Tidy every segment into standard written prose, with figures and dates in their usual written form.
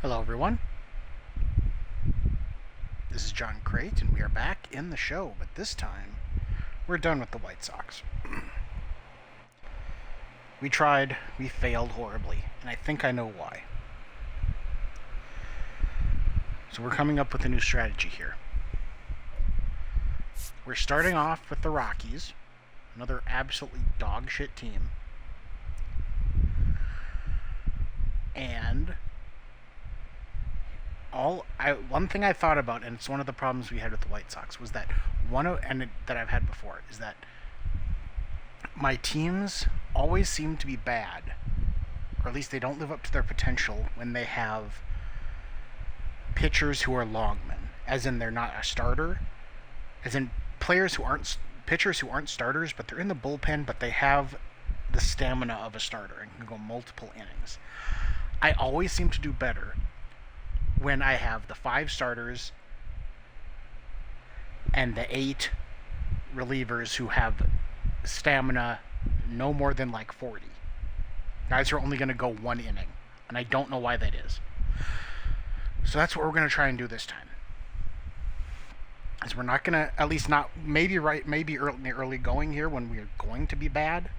Hello, everyone. This is John Crate, and we are back in the show, but this time we're done with the White Sox. We tried, we failed horribly, and I think I know why. So we're coming up with a new strategy here. We're starting off with the Rockies, another absolutely dog shit team. And one thing I thought about, and it's one of the problems we had with the White Sox, was that that I've had before, is that my teams always seem to be bad, or at least they don't live up to their potential when they have pitchers who are longmen, as in they're not a starter, as in pitchers who aren't starters, but they're in the bullpen, but they have the stamina of a starter and can go multiple innings. I always seem to do better when I have the 5 starters and the 8 relievers who have stamina no more than like 40. Guys are only going to go 1 inning, and I don't know why that is. So that's what we're going to try and do this time. Is we're not going to, at least not, maybe early going here when we're going to be bad.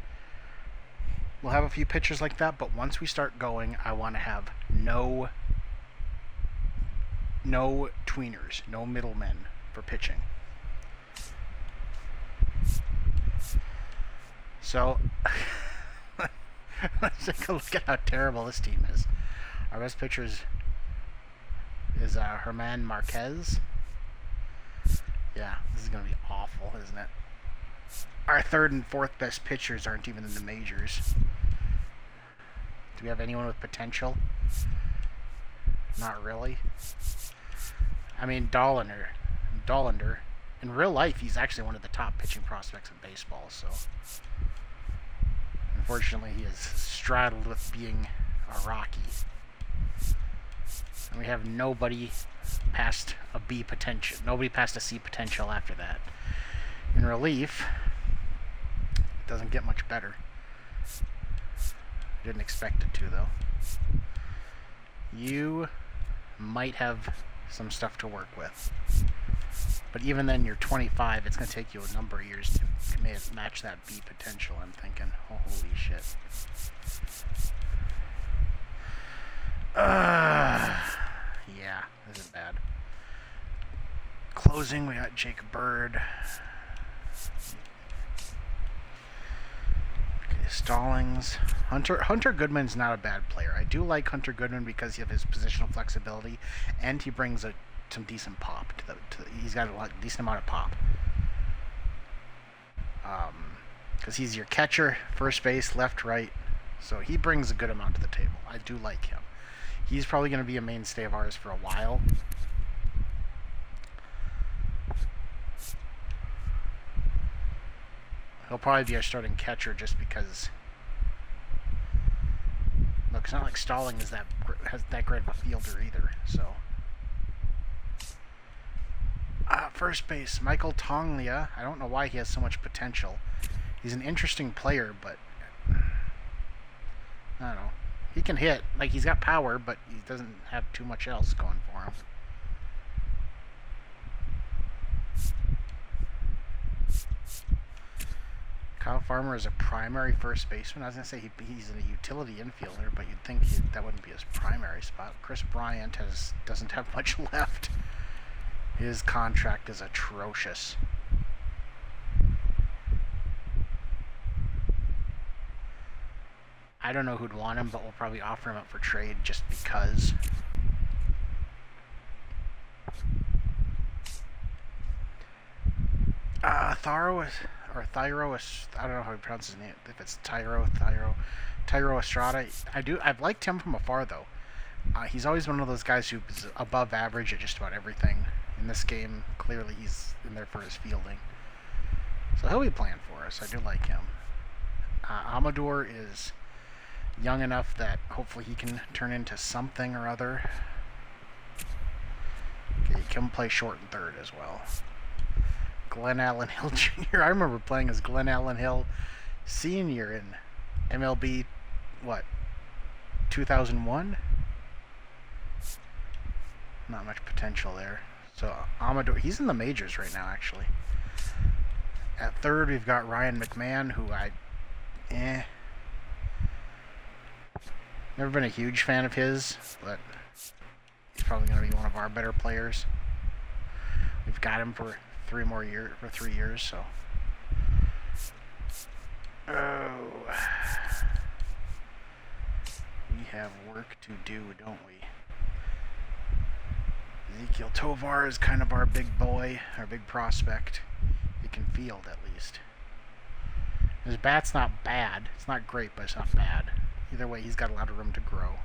We'll have a few pitchers like that, but once we start going, I want to have no tweeners, no middlemen for pitching. So, let's take a look at how terrible this team is. Our best pitcher is Herman Marquez. Yeah, this is going to be awful, isn't it? Our 3rd and 4th best pitchers aren't even in the majors. Do we have anyone with potential? Not really. I mean, Dollander. In real life, he's actually one of the top pitching prospects in baseball, so unfortunately he is straddled with being a Rocky. And we have nobody past a B potential. Nobody past a C potential after that. In relief, it doesn't get much better. Didn't expect it to, though. You might have some stuff to work with. But even then, you're 25. It's going to take you a number of years to match that B potential. I'm thinking, holy shit. Yeah, this is bad. Closing, we got Jake Bird. Stallings. Hunter Goodman's not a bad player. I do like Hunter Goodman because of his positional flexibility, and he brings some decent pop he's got a decent amount of pop. Because he's your catcher, first base, left, right, so he brings a good amount to the table. I do like him. He's probably going to be a mainstay of ours for a while. He'll probably be our starting catcher just because. Look, it's not like Stalling has that great of a fielder either. So, first base, Michael Tonglia. I don't know why he has so much potential. He's an interesting player, but I don't know. He can hit. Like, he's got power, but he doesn't have too much else going for him. Kyle Farmer is a primary first baseman. I was going to say he's a utility infielder, but you'd think that wouldn't be his primary spot. Chris Bryant doesn't have much left. His contract is atrocious. I don't know who'd want him, but we'll probably offer him up for trade just because. Thairo, I don't know how he pronounces his name. If it's Thairo Estrada. I've liked him from afar though. He's always one of those guys who's above average at just about everything. In this game, clearly he's in there for his fielding. So he'll be playing for us. I do like him. Amador is young enough that hopefully he can turn into something or other. Okay, he can play short and third as well. Glenn Allen Hill Jr. I remember playing as Glenn Allen Hill Sr. in MLB, 2001? Not much potential there. So Amador, he's in the majors right now, actually. At third, we've got Ryan McMahon, who never been a huge fan of his, but he's probably going to be one of our better players. We've got him for 3 years, so. Oh. We have work to do, don't we? Ezekiel Tovar is kind of our big boy, our big prospect. He can field, at least. His bat's not bad. It's not great, but it's not bad. Either way, he's got a lot of room to grow.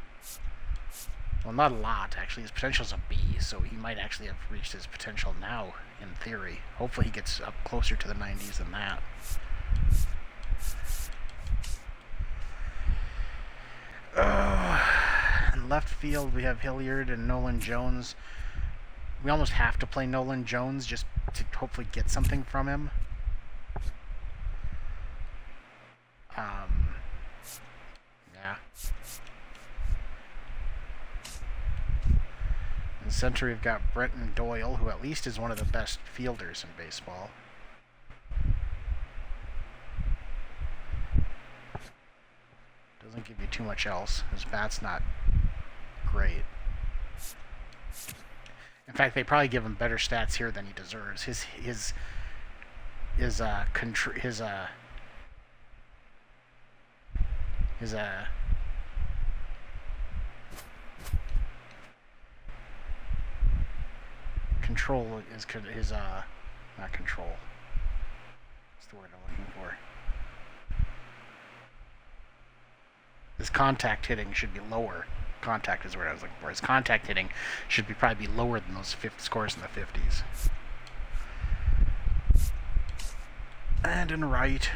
Well, not a lot, actually. His potential's a B, so he might actually have reached his potential now, in theory. Hopefully he gets up closer to the 90s than that. In left field, we have Hilliard and Nolan Jones. We almost have to play Nolan Jones just to hopefully get something from him. Yeah. In center, we've got Brenton Doyle, who at least is one of the best fielders in baseball. Doesn't give you too much else. His bat's not great. In fact, they probably give him better stats here than he deserves. His control is not control. What's the word I'm looking for? His contact hitting should be lower. Contact is the word I was looking for. His contact hitting should probably be lower than those scores in the 50s. And in right,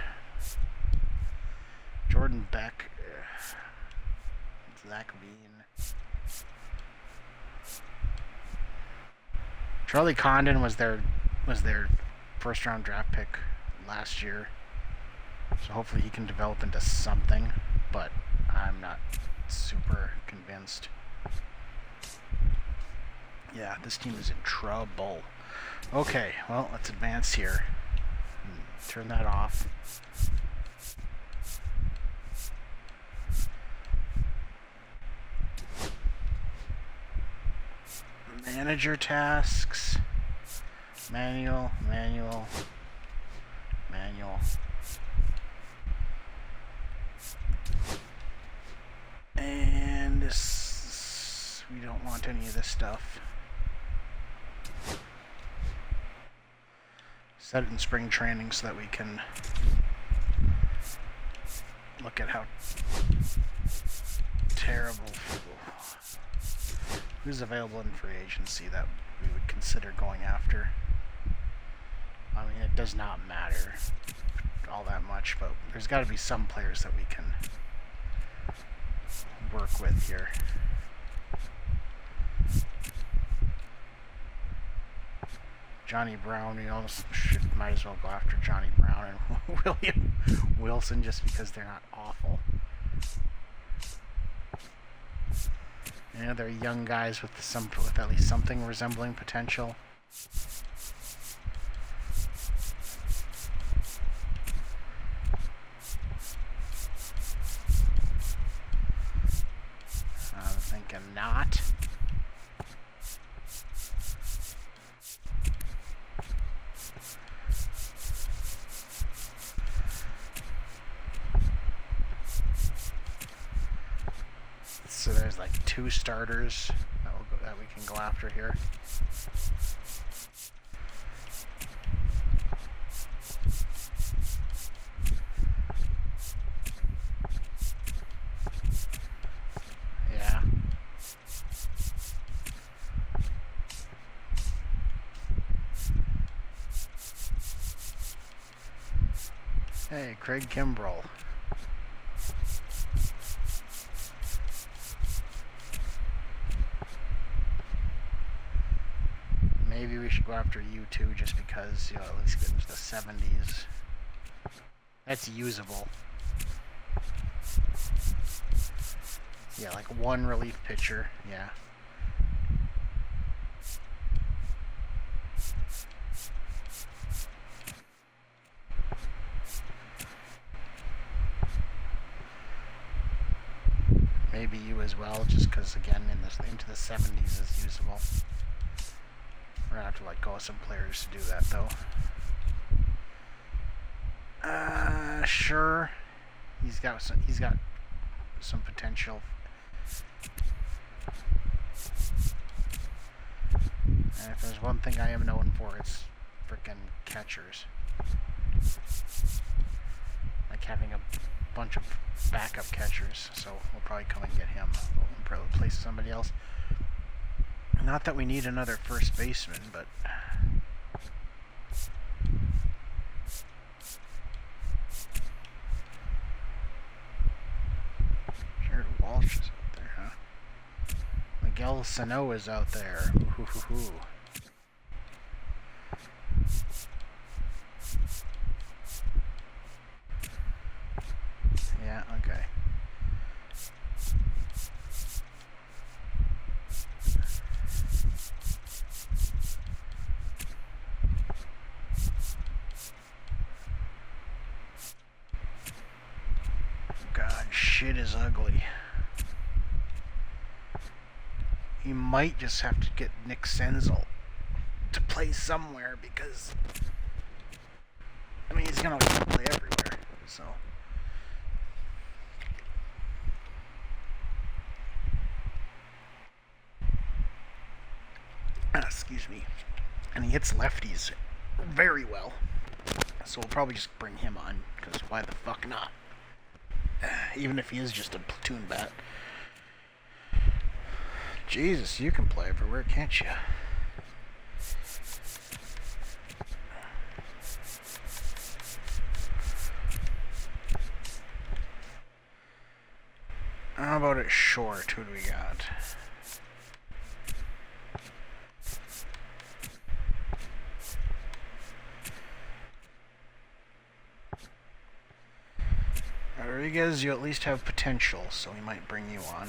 Jordan Beck, Zach Bean, Charlie Condon was their first round draft pick last year, so hopefully he can develop into something, but I'm not super convinced. Yeah, this team is in trouble. Okay, well, let's advance here. Turn that off. Manager tasks. Manual. And this, we don't want any of this stuff. Set it in spring training so that we can look at how terrible, who's available in free agency that we would consider going after. I mean, it does not matter all that much, but there's got to be some players that we can work with here. Johnny Brown, we almost might as well go after Johnny Brown and William Wilson just because they're not awful. You know, they're young guys with at least something resembling potential. I'm thinking not. So there's like 2 starters that we can go after here. Yeah. Hey, Craig Kimbrell. Maybe we should go after you too, just because, you know, at least get into the 70s. That's usable. Yeah, like 1 relief pitcher, yeah. Maybe you as well, just because again, into the 70s is usable. We're gonna have to let go of some players to do that, though. Sure. He's got some potential. And if there's one thing I am known for, it's frickin' catchers. Like having a bunch of backup catchers, so we'll probably come and get him. We'll probably replace somebody else. Not that we need another first baseman, but Jared Walsh is out there, huh? Miguel Sano is out there. Ooh. Yeah, okay. God, shit is ugly. You might just have to get Nick Senzel to play somewhere because, I mean, he's gonna play everywhere, so. Excuse me. And he hits lefties very well. So we'll probably just bring him on, because why the fuck not? Even if he is just a platoon bat. Jesus, you can play everywhere, can't you? How about at short? Who do we got? Rodriguez, you at least have potential, so we might bring you on.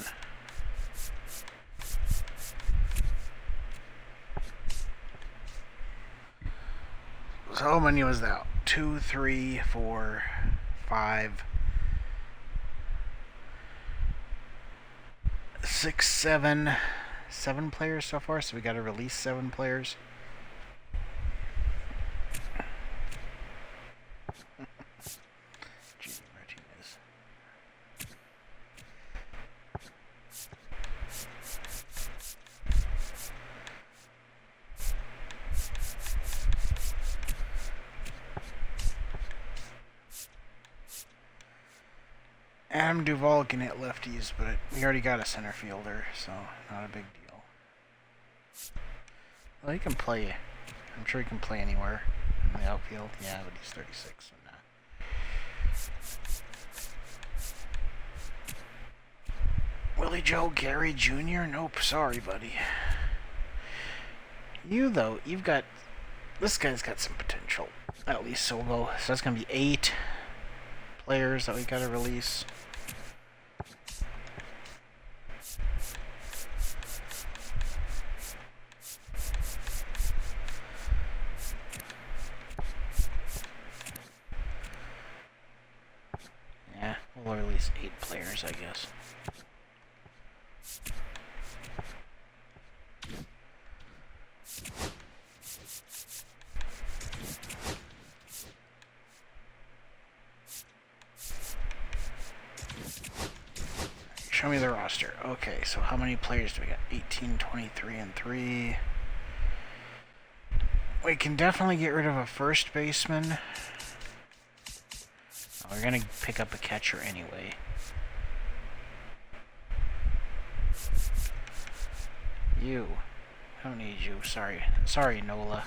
So how many was that? 2, 3, 4, 5, 6, 7. 7 players so far, so we gotta release 7 players. Adam Duvall can hit lefties, but we already got a center fielder, so not a big deal. Well, he can play. I'm sure he can play anywhere in the outfield. Yeah, but he's 36, so nah. Willie Joe Gary Jr.? Nope, sorry, buddy. You, though, you've got... This guy's got some potential. At least so low. So that's going to be 8 players that we got to release. Yeah, we'll release 8 players, I guess. Show me the roster. Okay, so how many players do we got? 18, 23, and 3. We can definitely get rid of a first baseman. We're gonna pick up a catcher anyway. You. I don't need you. Sorry, Nola.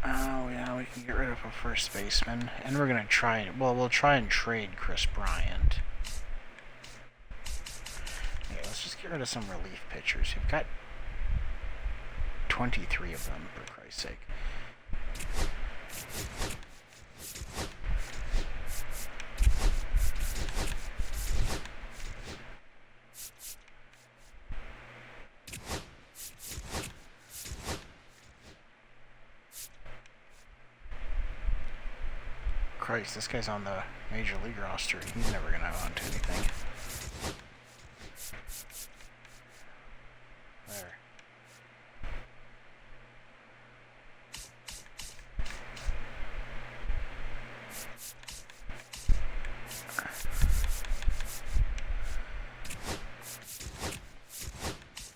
Oh, yeah, we can get rid of a first baseman. And we're gonna try... Well, we'll try and trade Chris Bryant. Okay, let's just get rid of some relief pitchers. We've got 23 of them, for Christ's sake. Christ, this guy's on the Major League roster. He's never going to amount to anything. There.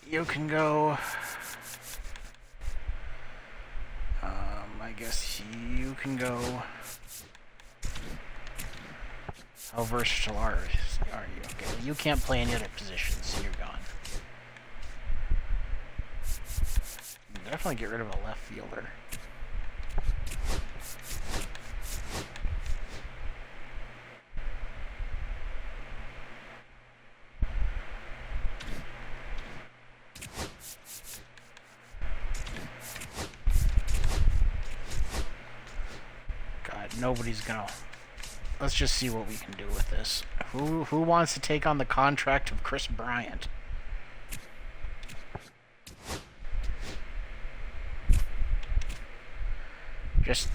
You can go... I guess you can go... How versatile are you? Okay, well, you can't play any other positions, so you're gone. Definitely get rid of a left fielder. God, nobody's gonna... Let's just see what we can do with this. Who wants to take on the contract of Chris Bryant? Just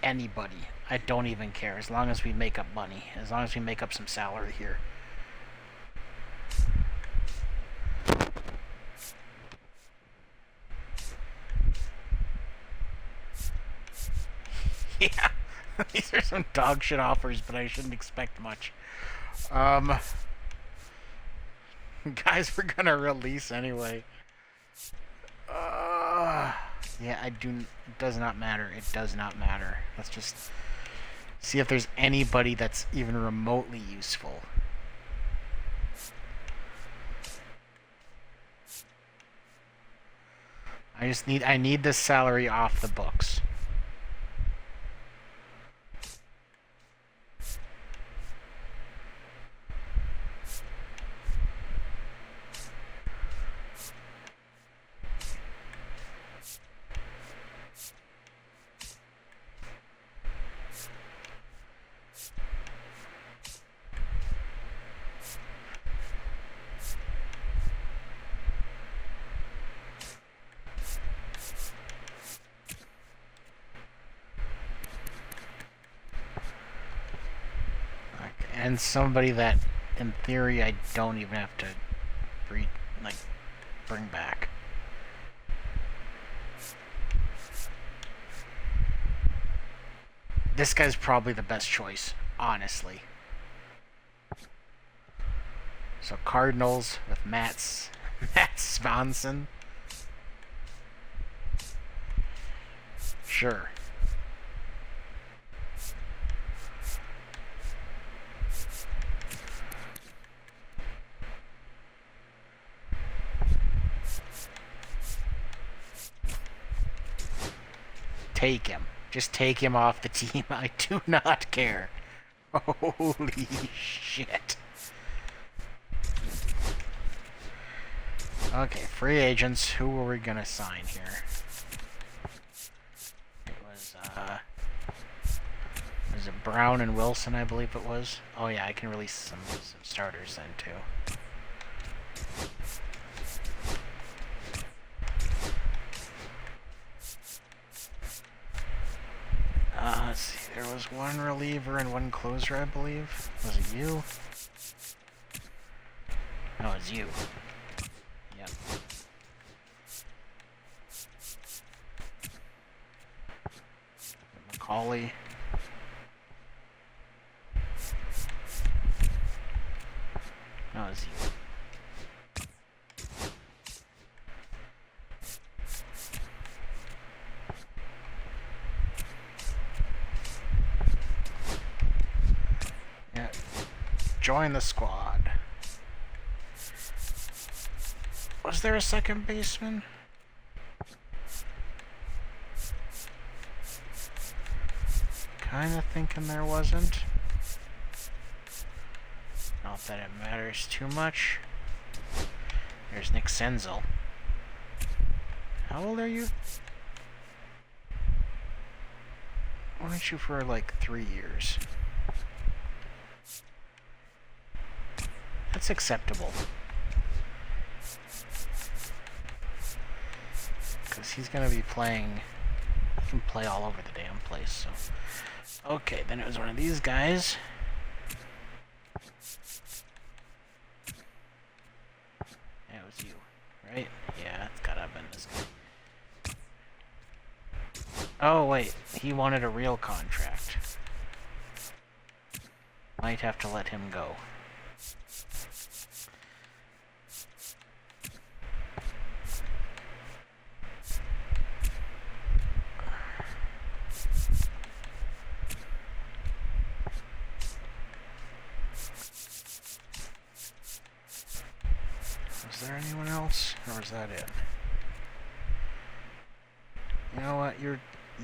anybody. I don't even care. As long as we make up money. As long as we make up some salary here. Yeah. These are some dog shit offers, but I shouldn't expect much. Guys, we're gonna release anyway. Yeah, it does not matter. It does not matter. Let's just see if there's anybody that's even remotely useful. I need this salary off the books. And somebody that, in theory, I don't even have to bring back. This guy's probably the best choice, honestly. So Cardinals with Matt Svanson. Sure. Take him. Just take him off the team. I do not care. Holy shit. Okay, free agents. Who were we gonna sign here? It was it Brown and Wilson, I believe it was? Oh yeah, I can release some starters then too. Let's see, there was one reliever and one closer, I believe. Was it you? No, it's you. Yep. Macaulay. No, it's you. Join the squad. Was there a second baseman? Kinda thinking there wasn't. Not that it matters too much. There's Nick Senzel. How old are you? Why don't you for like 3 years? That's acceptable. Because he's going to be playing... He can play all over the damn place, so... Okay, then it was one of these guys. Yeah, it was you, right? Yeah, it's gotta have been this guy. Oh, wait. He wanted a real contract. Might have to let him go. Is there anyone else? Or is that it? You know what? You're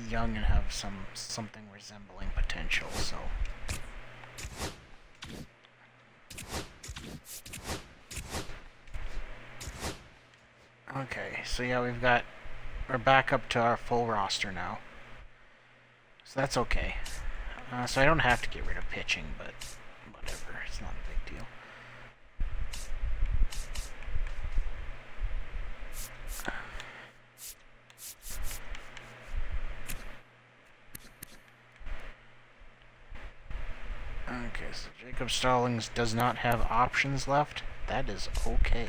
young and have something resembling potential, so... Okay, so yeah, we're back up to our full roster now. So that's okay. So I don't have to get rid of pitching, but whatever, it's not a big deal. Okay, so Jacob Stallings does not have options left. That is okay.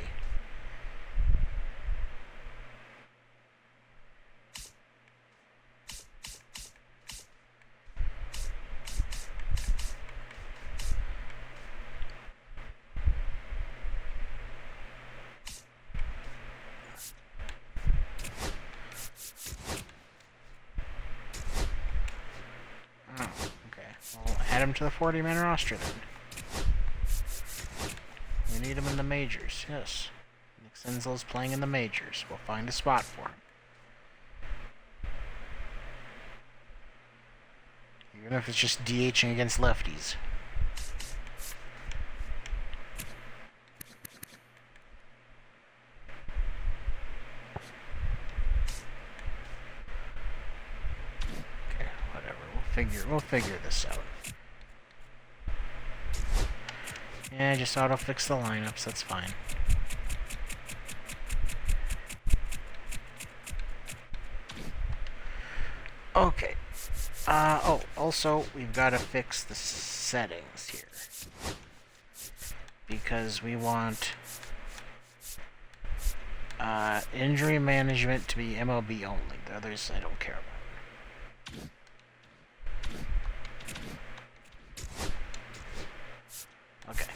Add him to the 40-man roster, then. We need him in the majors, yes. Nick Senzel's playing in the majors. We'll find a spot for him. Even if it's just DHing against lefties. Okay, whatever. We'll figure this out. Yeah, just auto-fix the lineups, that's fine. Okay. Oh, also, we've got to fix the settings here. Because we want injury management to be MLB only. The others I don't care about. Okay.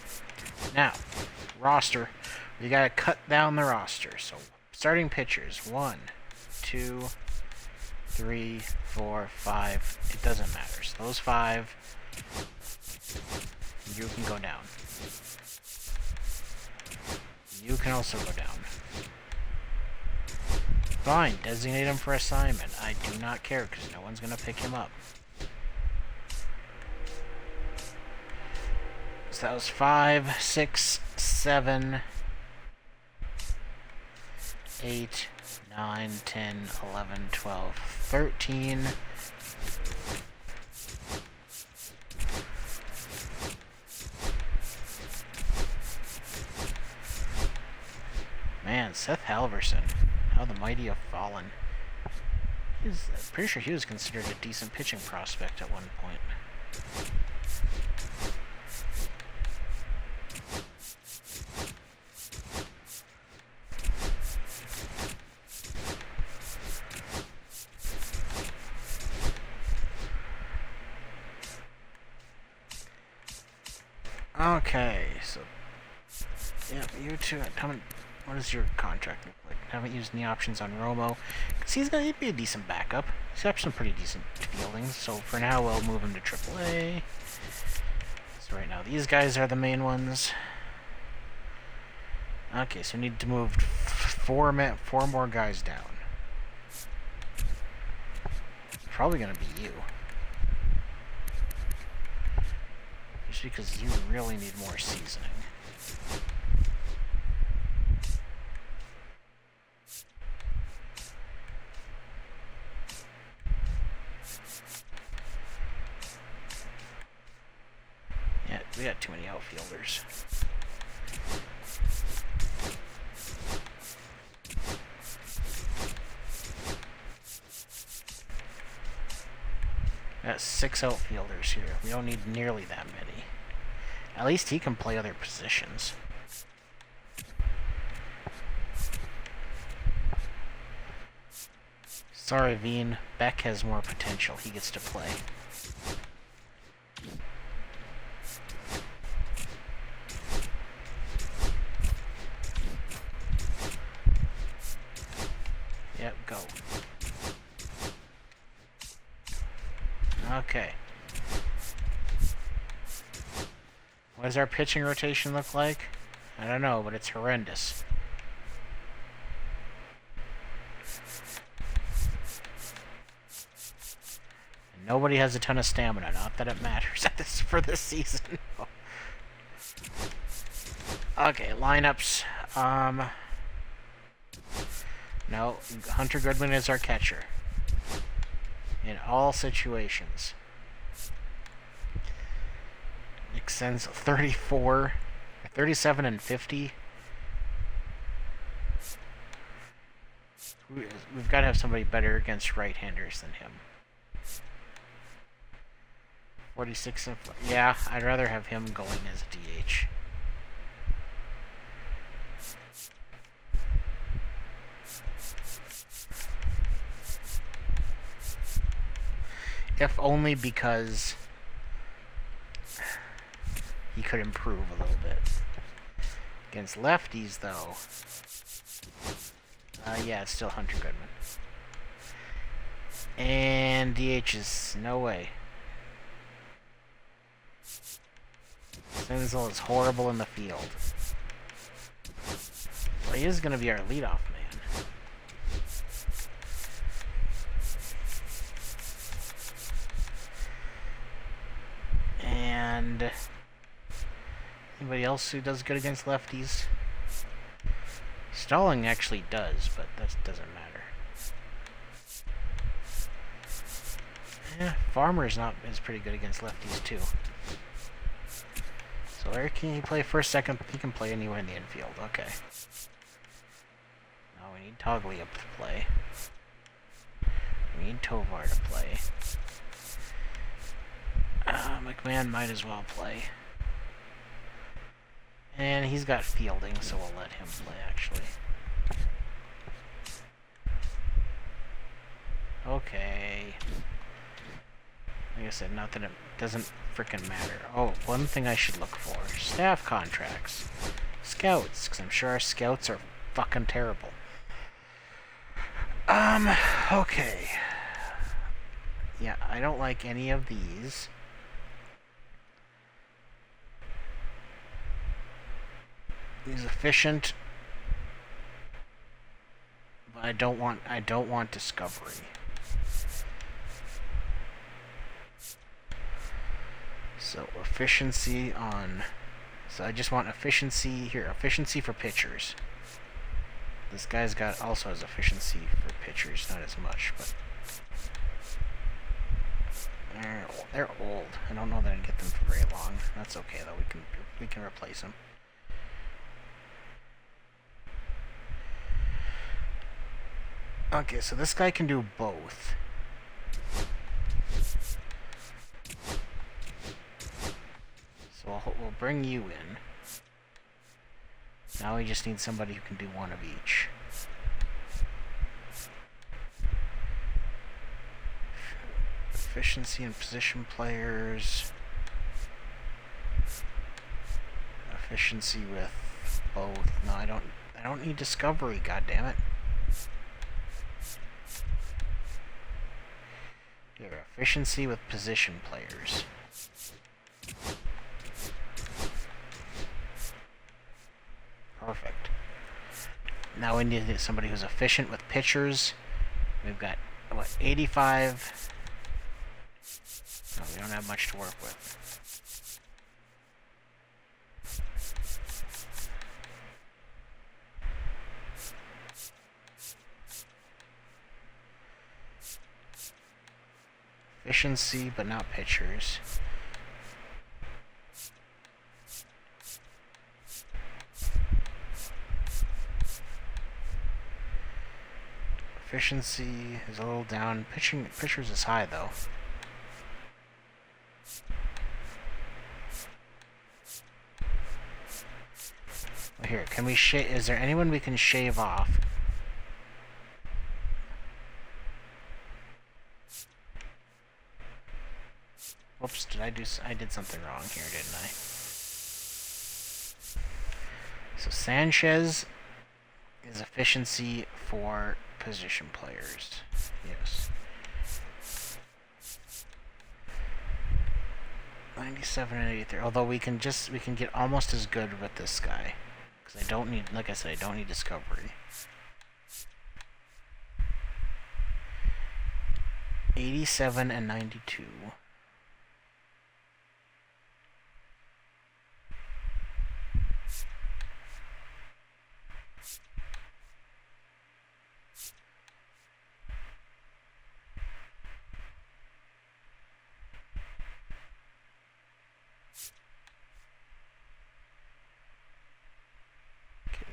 Now, roster. We gotta cut down the roster. So, starting pitchers. 1, 2, 3, 4, 5. It doesn't matter. So those 5, you can go down. You can also go down. Fine, designate him for assignment. I do not care because no one's gonna pick him up. So that was 5, 6, 7, 8, 9, 10, 11, 12, 13. Man, Seth Halverson. How the mighty have fallen. I'm pretty sure he was considered a decent pitching prospect at one point. Okay, so yeah, you two. What does your contract look like? Haven't used any options on Romo. Cause he's gonna be a decent backup. He's got some pretty decent fielding. So for now, we'll move him to AAA. So right now, these guys are the main ones. Okay, so we need to move 4 more guys down. Probably gonna be you. Just because you really need more seasoning. Yeah, we got too many outfielders. Got 6 outfielders here. We don't need nearly that many. At least he can play other positions. Sorry, Veen. Beck has more potential. He gets to play. Yep, go. Okay. What does our pitching rotation look like? I don't know, but it's horrendous. And nobody has a ton of stamina, not that it matters at this for this season. Okay, lineups. No, Hunter Goodman is our catcher. In all situations. Extends 34, 37 and 50. We've got to have somebody better against right-handers than him. 46 and... Yeah, I'd rather have him going as a DH. If only because he could improve a little bit. Against lefties, though. Yeah, it's still Hunter Goodman. And DH is no way. Senzel is horrible in the field. Well, he is going to be our leadoff man. And anybody else who does good against lefties? Stalling actually does, but that doesn't matter. Yeah, Farmer is pretty good against lefties too. So where can he play first, second? He can play anywhere in the infield. Okay. Now we need Toggly up to play. We need Tovar to play. McMahon might as well play. And he's got fielding, so we'll let him play, actually. Okay. Like I said, not that it doesn't frickin' matter. Oh, one thing I should look for. Staff contracts. Scouts, because I'm sure our scouts are fucking terrible. Okay. Yeah, I don't like any of these. He's efficient, but I don't want discovery. So efficiency on. So I just want efficiency here. Efficiency for pitchers. This guy's also has efficiency for pitchers, not as much, but they're old. I don't know that I can get them for very long. That's okay though. We can replace them. Okay, so this guy can do both. So we'll bring you in. Now we just need somebody who can do one of each. Efficiency and position players. Efficiency with both. No, I don't need discovery, goddammit. Here, efficiency with position players. Perfect. Now we need somebody who's efficient with pitchers. We've got, what, 85? No, we don't have much to work with. Efficiency, but not pitchers. Efficiency is a little down. Pitchers is high, though. Here, can we shave? Is there anyone we can shave off? Whoops, I did something wrong here, didn't I? So Sanchez is efficiency for position players. Yes. 97 and 83. Although we can get almost as good with this guy. Because I don't need, like I said, I don't need discovery. 87 and 92.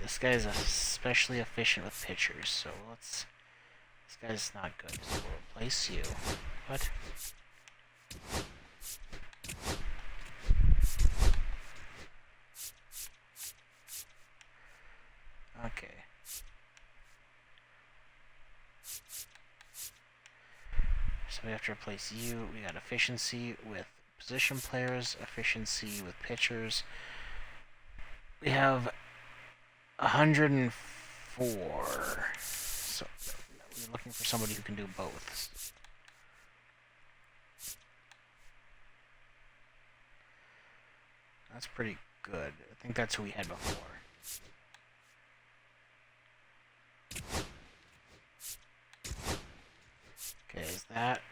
This guy's especially efficient with pitchers, so let's... This guy's not good, so we'll replace you. What? Okay. So we have to replace you. We got efficiency with position players, efficiency with pitchers. We have 104. So we're looking for somebody who can do both. That's pretty good. I think that's who we had before. Okay, is that...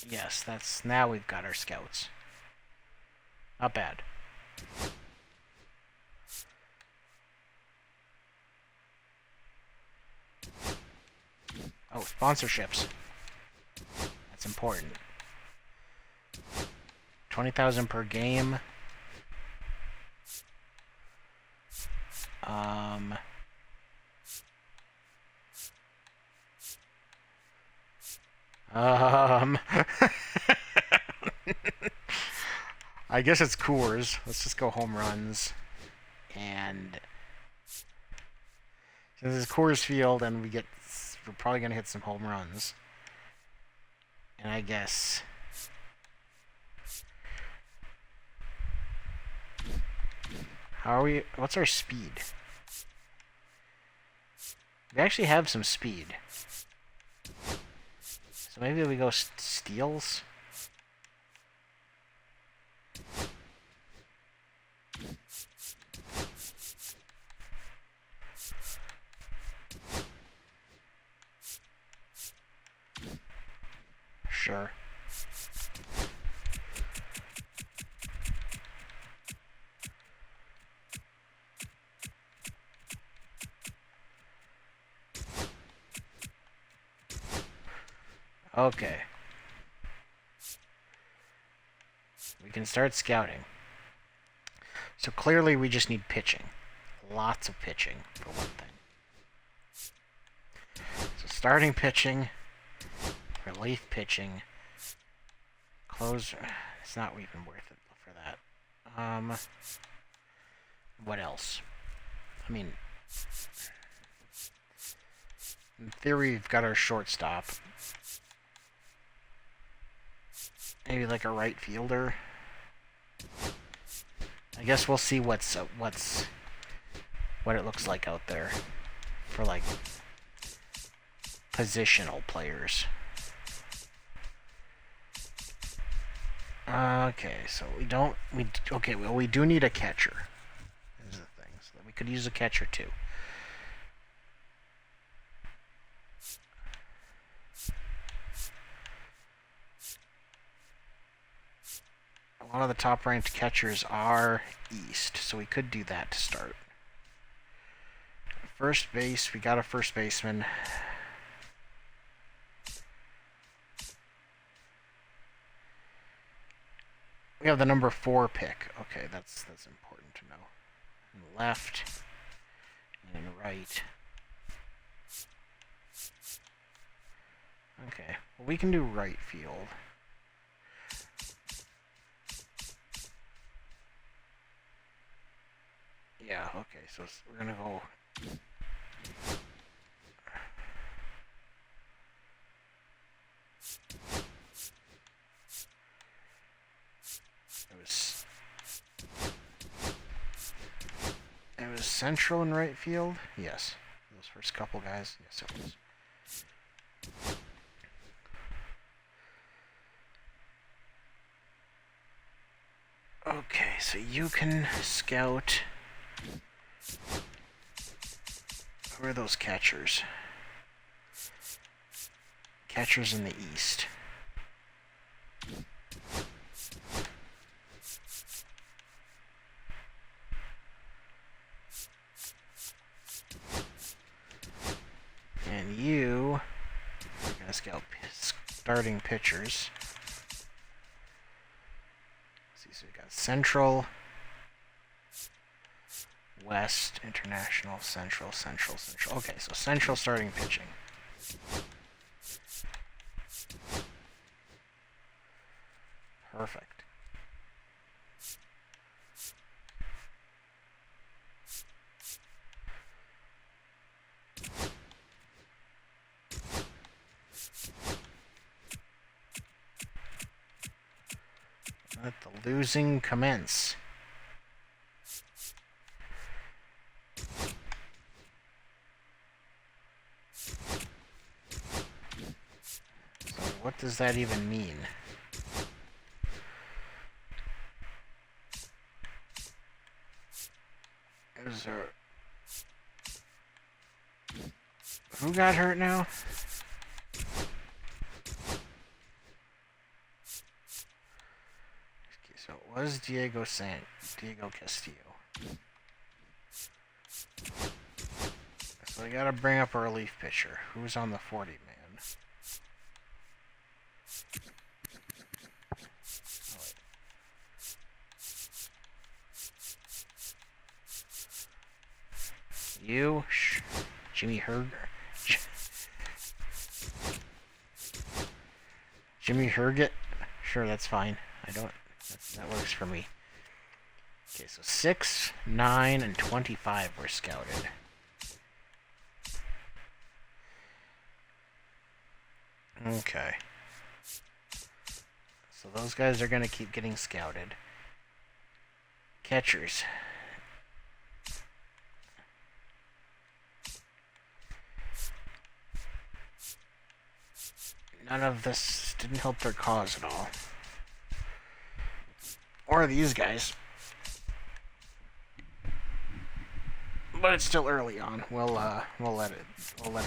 Yes, that's... Now we've got our scouts. Not bad. Oh, sponsorships. That's important. 20,000 per game. I guess it's Coors. Let's just go home runs. And since it's Coors Field and we're probably going to hit some home runs. And I guess... How are we... What's our speed? We actually have some speed. So maybe we go steals? Sure. Okay. We can start scouting. So clearly we just need pitching. Lots of pitching, for one thing. So starting pitching, relief pitching, closer. It's not even worth it for that. What else? I mean, in theory, we've got our shortstop. Maybe like a right fielder. I guess we'll see what it looks like out there for like positional players. Okay, so we do need a catcher. Is the thing. So we could use a catcher too. A lot of the top-ranked catchers are East, so we could do that to start. First base, we got a first baseman. We have the number 4 pick. Okay, that's important to know. And left, and right. Okay, well, we can do right field. Yeah, okay, so we're gonna go... It was Central in right field? Yes. Those first couple guys? Yes, it was. Okay, so you can scout... Who are those catchers? Catchers in the East. And you are gonna scout starting pitchers. Let's see, so we got Central, West, International, Central, Central, Central. Okay, so Central starting pitching. Perfect. Let the losing commence. So what does that even mean? Is there... Who got hurt now? Okay, so it was Diego Castillo. So we gotta bring up a relief pitcher. Who's on the 40 man? You, Jimmy Herger. Jimmy Herget? Sure, that's fine. That works for me. Okay, so 6, 9, and 25 were scouted. Okay. So those guys are going to keep getting scouted. Catchers. None of this didn't help their cause at all. Or these guys. But it's still early on. We'll let it roll.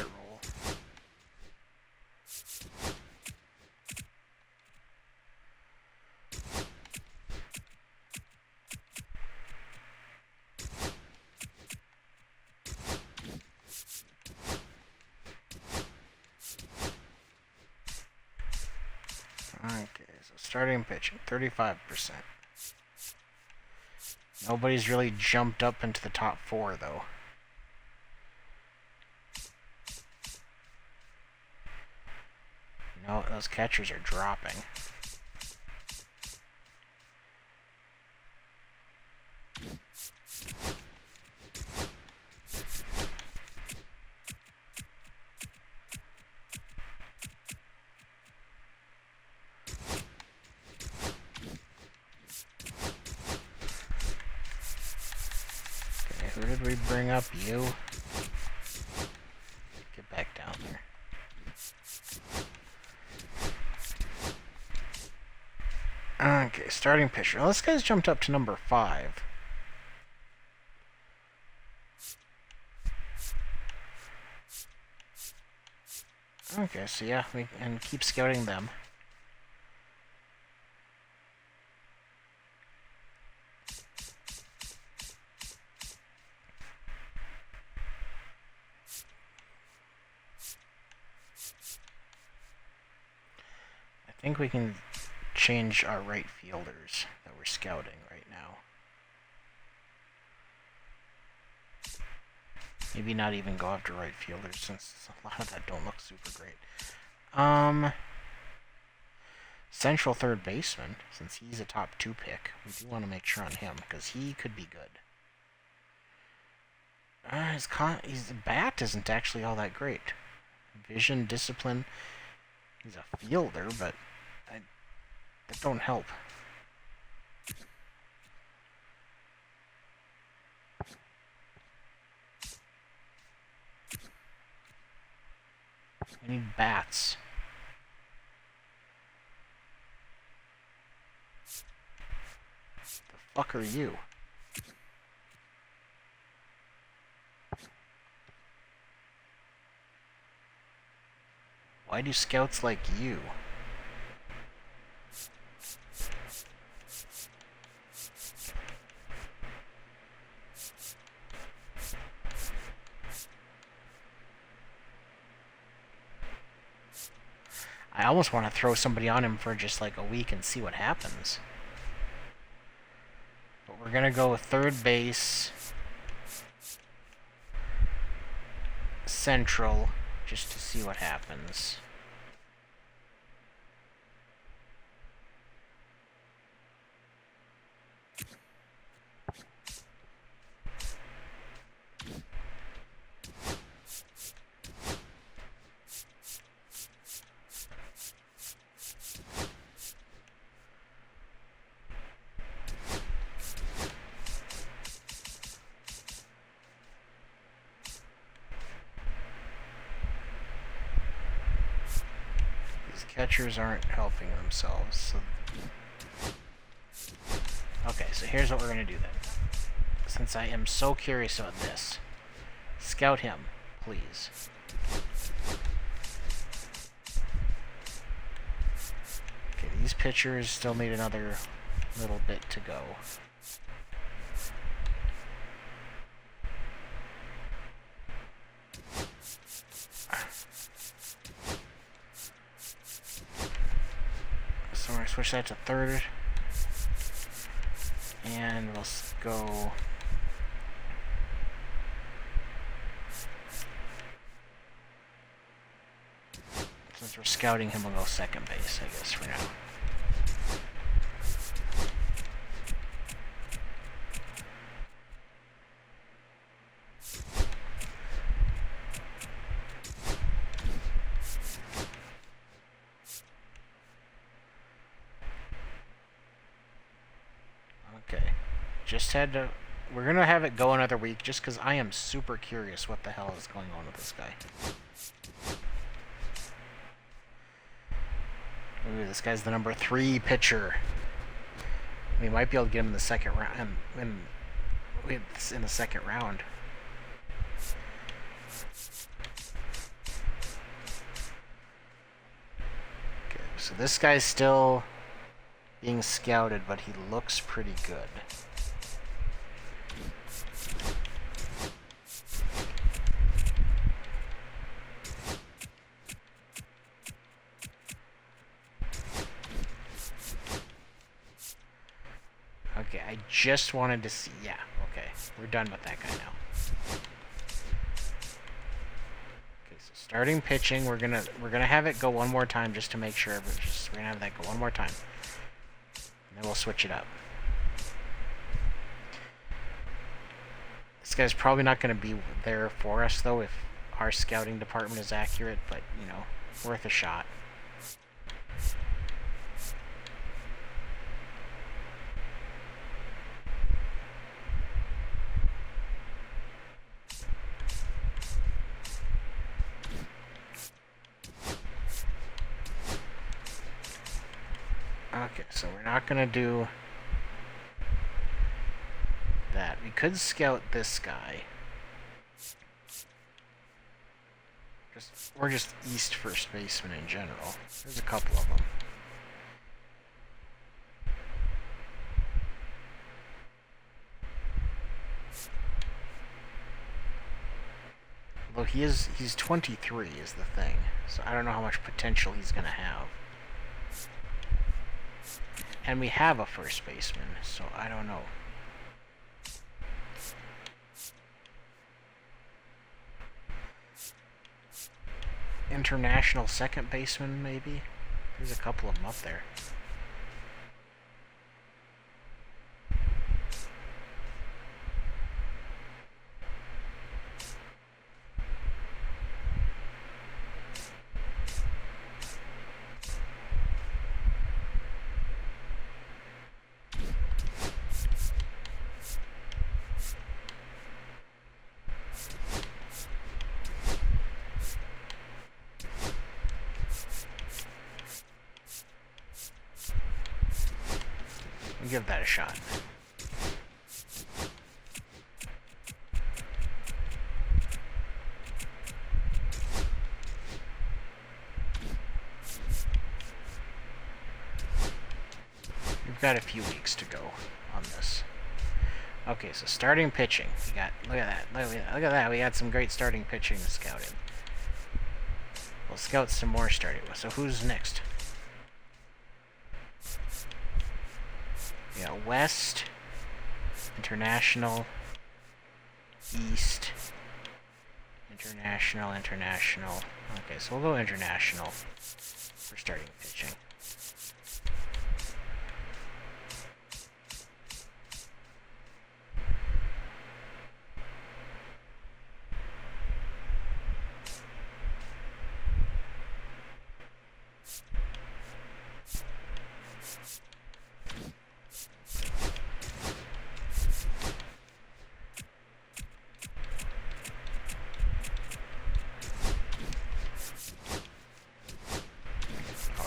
Okay, so starting pitching, 35%. Nobody's really jumped up into the top 4, though. No, those catchers are dropping. Who did we bring up? You? Get back down there. Okay, starting pitcher. Well, this guy's jumped up to number 5. Okay, so yeah, we can keep scouting them. I think we can change our right fielders that we're scouting right now. Maybe not even go after right fielders, since a lot of that don't look super great. Central third baseman, since he's a top 2 pick, we do want to make sure on him, because he could be good. His bat isn't actually all that great. Vision, discipline. He's a fielder, but that don't help. I need bats. The fuck are you? Why do scouts like you? I almost want to throw somebody on him for just like a week and see what happens. But we're gonna go with third base, central, just to see what happens. Catchers aren't helping themselves. Okay, so here's what we're going to do then. Since I am so curious about this, scout him, please. Okay, these pitchers still need another little bit to go. So we're going to switch that to third. And we'll go... Since we're scouting him, we'll go second base, I guess, for now. Just had to... We're going to have it go another week just because I am super curious what the hell is going on with this guy. Ooh, this guy's the number 3 pitcher. We might be able to get him in the second round. In the second round. Okay, so this guy's still being scouted, but he looks pretty good. Okay, I just wanted to see... Yeah, okay. We're done with that guy now. Okay, so starting pitching, we're gonna have it go one more time just to make sure. We're gonna have that go one more time. And then we'll switch it up. This guy's probably not gonna be there for us, though, if our scouting department is accurate, but, you know, worth a shot. Okay, so we're not gonna do that. We could scout this guy. Or just East first baseman in general. There's a couple of them. Although he's 23 is the thing, so I don't know how much potential he's gonna have. And we have a first baseman, so I don't know. International second baseman, maybe? There's a couple of them up there. give that a shot. We've got a few weeks to go on this. Okay, so starting pitching. We got, look at that. We got some great starting pitching scouted. We'll scout some more starting. So who's next? We got West, International, East, International. Okay, so we'll go International for starting pitching.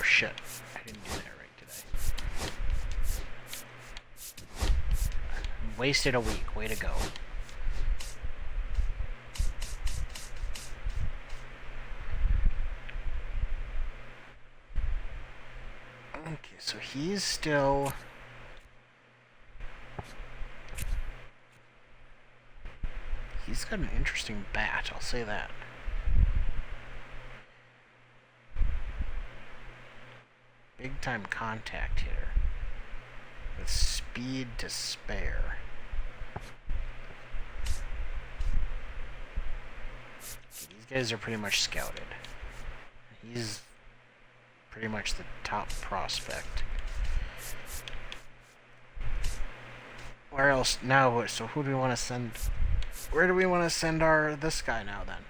Shit, I didn't do that right today. Wasted a week, way to go. Okay, so he's still... He's got an interesting bat, I'll say that. Big time contact hitter with speed to spare. These guys are pretty much scouted. He's pretty much the top prospect. Where else now? So who do we want to send? Where do we want to send this guy now then?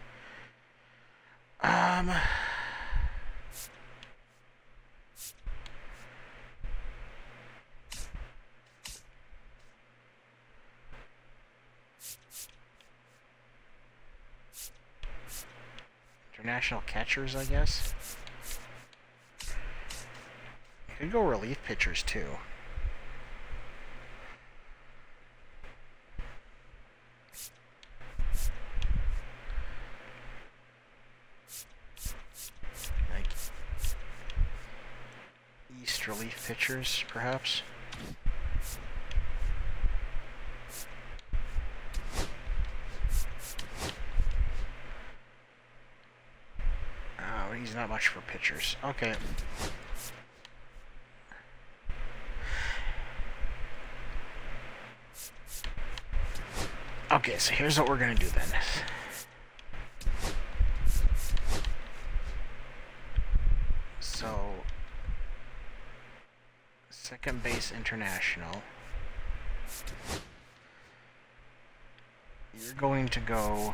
International catchers, I guess. Could go relief pitchers too. Like East relief pitchers, perhaps. He's not much for pitchers. Okay. Okay, so here's what we're gonna do then. So, second base International. You're going to go...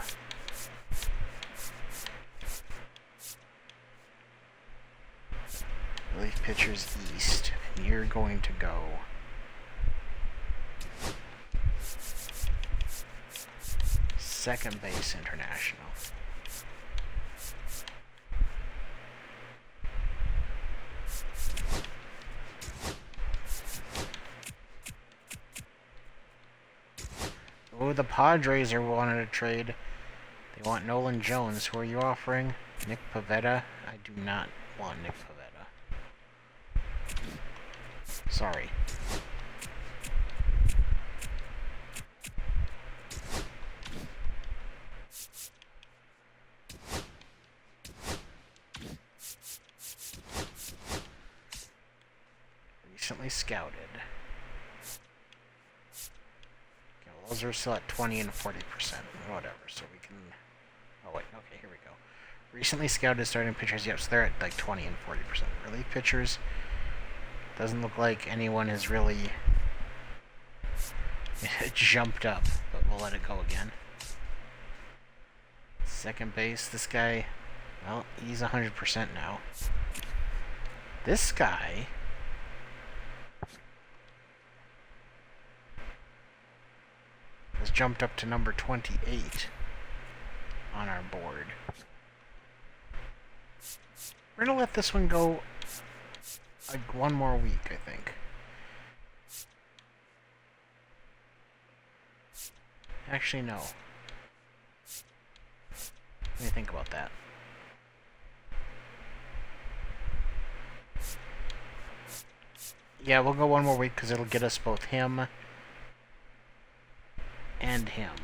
relief pitchers East, and you're going to go second base International. Oh, the Padres are wanting to trade. They want Nolan Jones. Who are you offering? Nick Pivetta? I do not want Nick Pivetta. Sorry. Recently scouted. Okay, well, those are still at 20 and 40%. Whatever, so we can... Oh, wait, okay, here we go. Recently scouted starting pitchers, yep, so they're at like 20 and 40%. Relief pitchers... Doesn't look like anyone has really jumped up, but we'll let it go again. Second base, this guy, well, he's 100% now. This guy has jumped up to number 28 on our board. We're gonna let this one go like one more week, I think. Actually, no. Let me think about that. Yeah, we'll go one more week because it'll get us both him and him.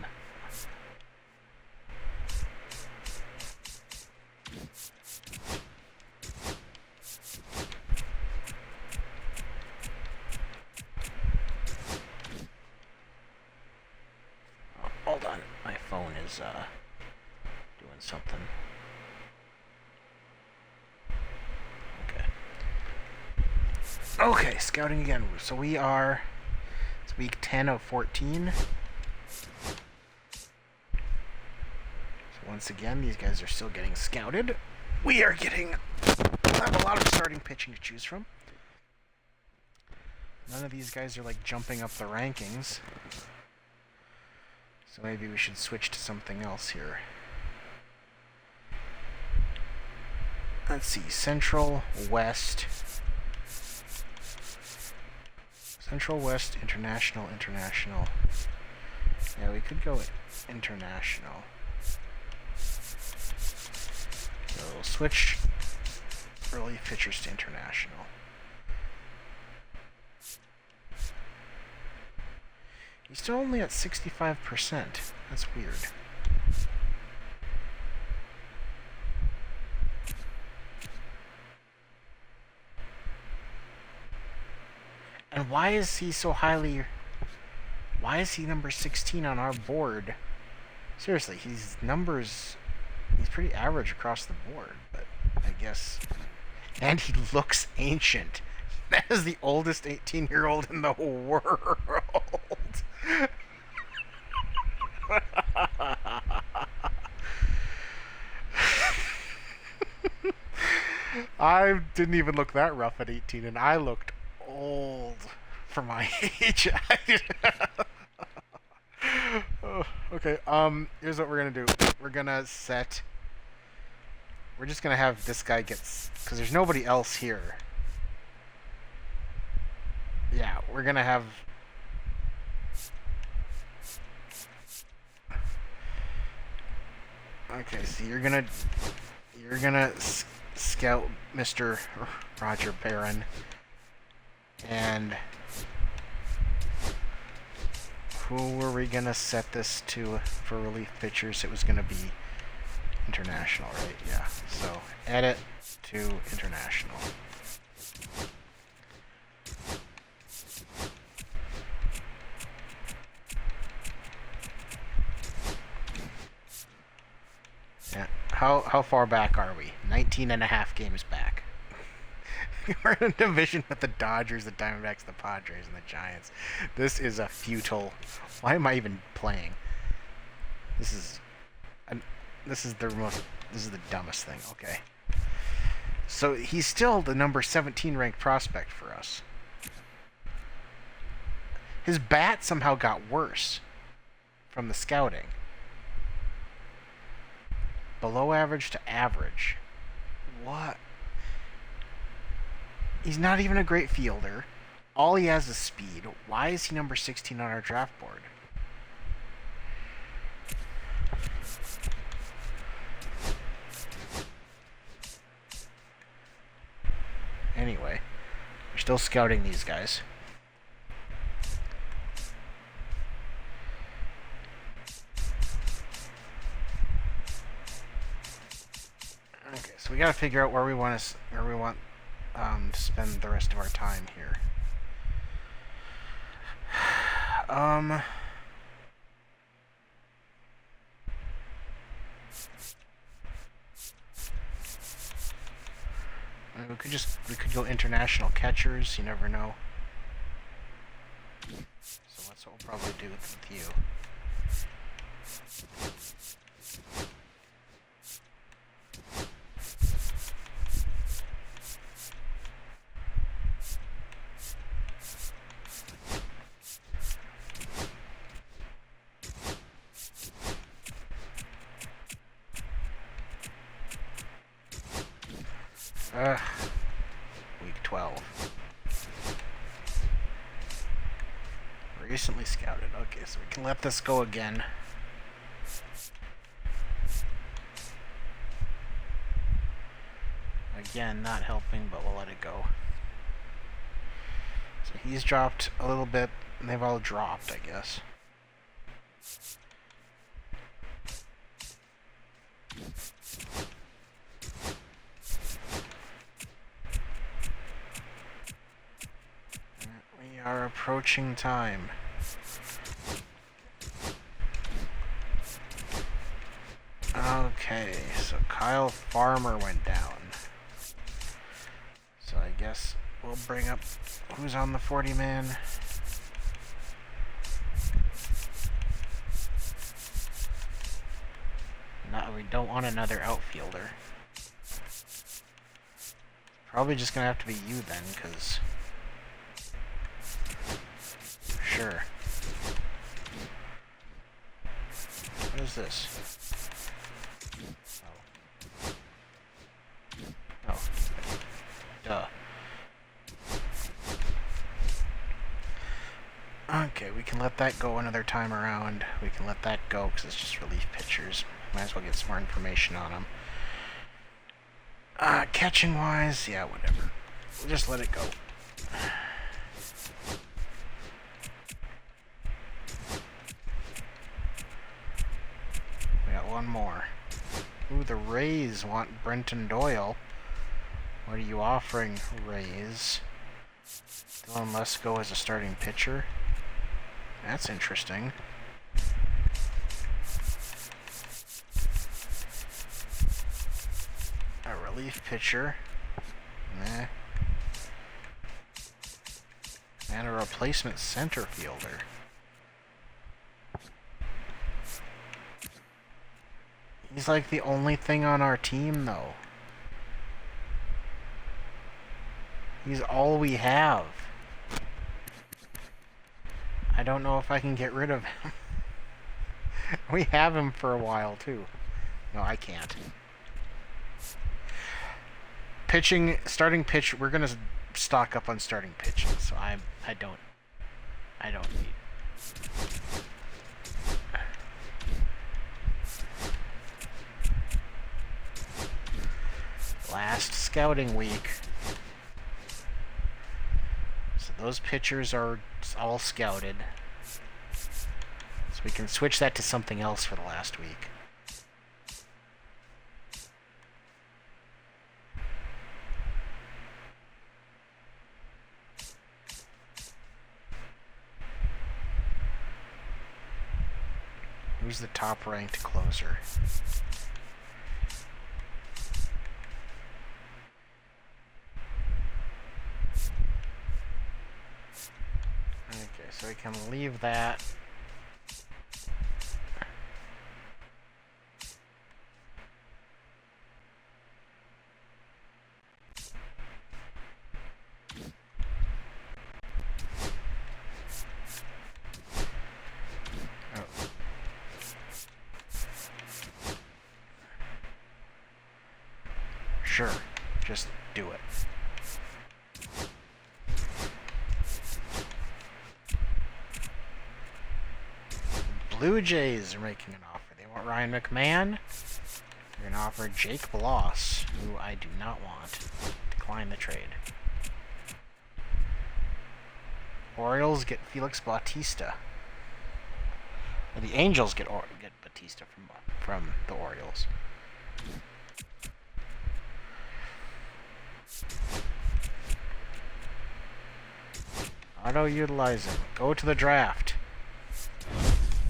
Oh, hold on, my phone is doing something. Okay, scouting again. So we are, it's week 10 of 14. So once again, these guys are still getting scouted. We are getting, we'll have a lot of starting pitching to choose from. None of these guys are like jumping up the rankings. So maybe we should switch to something else here. Let's see, Central, West. Central, West, International. Yeah, we could go International. So we'll switch relief pitchers to International. He's still only at 65%. That's weird. And why is he so highly... Why is he number 16 on our board? Seriously, his numbers... He's pretty average across the board, but I guess... And he looks ancient. That is the oldest 18-year-old in the world. I didn't even look that rough at 18, and I looked old for my age. Oh, okay, here's what we're gonna do. We're just gonna have this guy get... Because there's nobody else here. Yeah, we're gonna have... Okay, so you're gonna scout Mr. Roger Barron, and who were we gonna set this to for relief pitchers? It was gonna be International, right? Yeah. So edit to International. Yeah. How far back are we? 19 and a half games back. We're in a division with the Dodgers, the Diamondbacks, the Padres, and the Giants. This is a futile... Why am I even playing? This is the dumbest thing. Okay. So he's still the number 17 ranked prospect for us. His bat somehow got worse from the scouting. Below average to average. What? He's not even a great fielder. All he has is speed. Why is he number 16 on our draft board? Anyway, we're still scouting these guys. Okay, so we gotta figure out where we want to spend the rest of our time here. We could go international catchers. You never know. So that's what we'll probably do with you. Week 12. recently scouted. Okay, so we can let this go again. Again, not helping, but we'll let it go. So he's dropped a little bit, and they've all dropped, I guess. We are approaching time. Okay, so Kyle Farmer went down. So I guess we'll bring up who's on the 40-man. No, we don't want another outfielder. Probably just gonna have to be you then, because... Sure. What is this? Oh. Oh. Duh. Okay, we can let that go another time around. We can let that go because it's just relief pitchers. Might as well get some more information on them. Catching wise, yeah, whatever. We'll just let it go. We got one more. Ooh, the Rays want Brenton Doyle. What are you offering, Rays? Dylan Lesko as a starting pitcher? That's interesting. A relief pitcher. Nah. And a replacement center fielder. He's like the only thing on our team, though. He's all we have. I don't know if I can get rid of him. We have him for a while, too. No, I can't. Pitching, starting pitch, we're going to stock up on starting pitching, so I don't need. Last scouting week. So those pitchers are all scouted. So we can switch that to something else for the last week. Who's the top-ranked closer? Okay, so we can leave that. Sure, just do it. Blue Jays are making an offer. They want Ryan McMahon. They're going to offer Jake Bloss, who I do not want. Decline the trade. Orioles get Felix Bautista. Or the Angels get Bautista from the Orioles. Auto-utilizing. Go to the draft.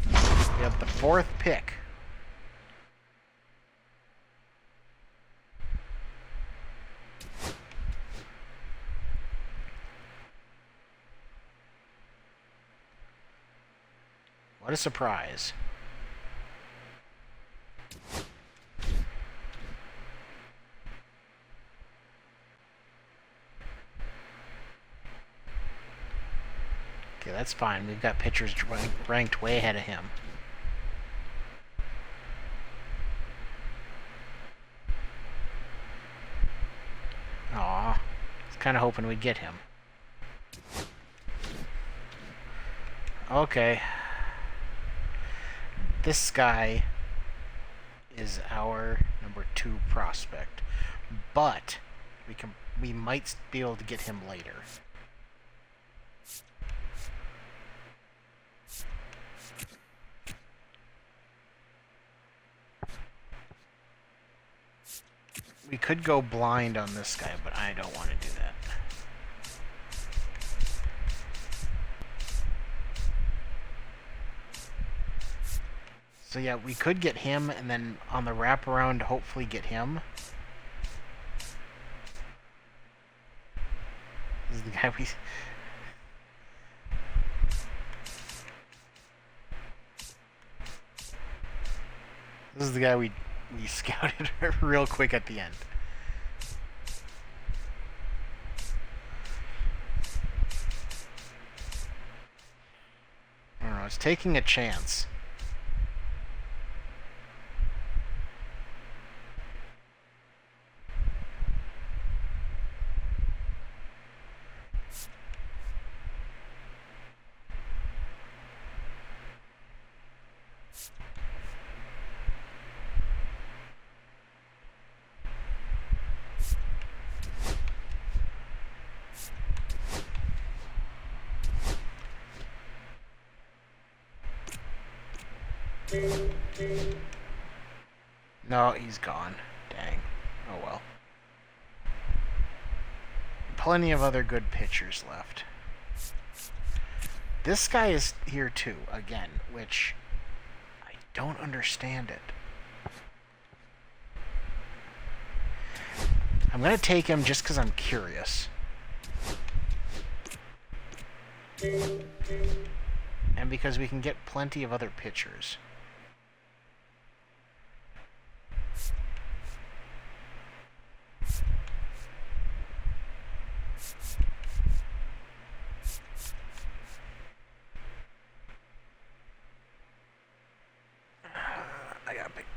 We have the 4th pick. What a surprise. Okay, that's fine. We've got pitchers ranked way ahead of him. Aw, I was kind of hoping we'd get him. Okay. This guy is our number 2 prospect, but we might be able to get him later. We could go blind on this guy, but I don't want to do that. So yeah, we could get him, and then on the wraparound, hopefully get him. This is the guy we... This is the guy we scouted real quick at the end. I don't know, it's taking a chance. No, he's gone. Dang. Oh well. Plenty of other good pitchers left. This guy is here too, again, which I don't understand it. I'm going to take him just because I'm curious. And because we can get plenty of other pitchers.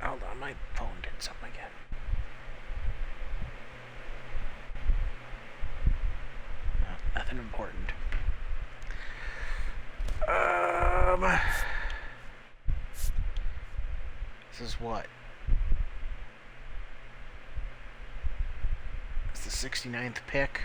Hold on, my phone did something again. No, nothing important. This is what? It's the 69th pick.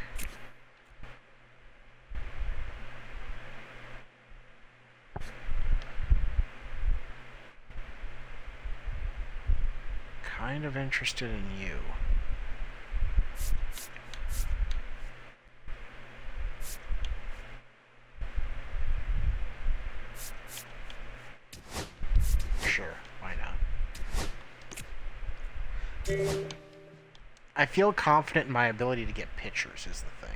Kind of interested in you. Sure, why not? I feel confident in my ability to get pitchers is the thing.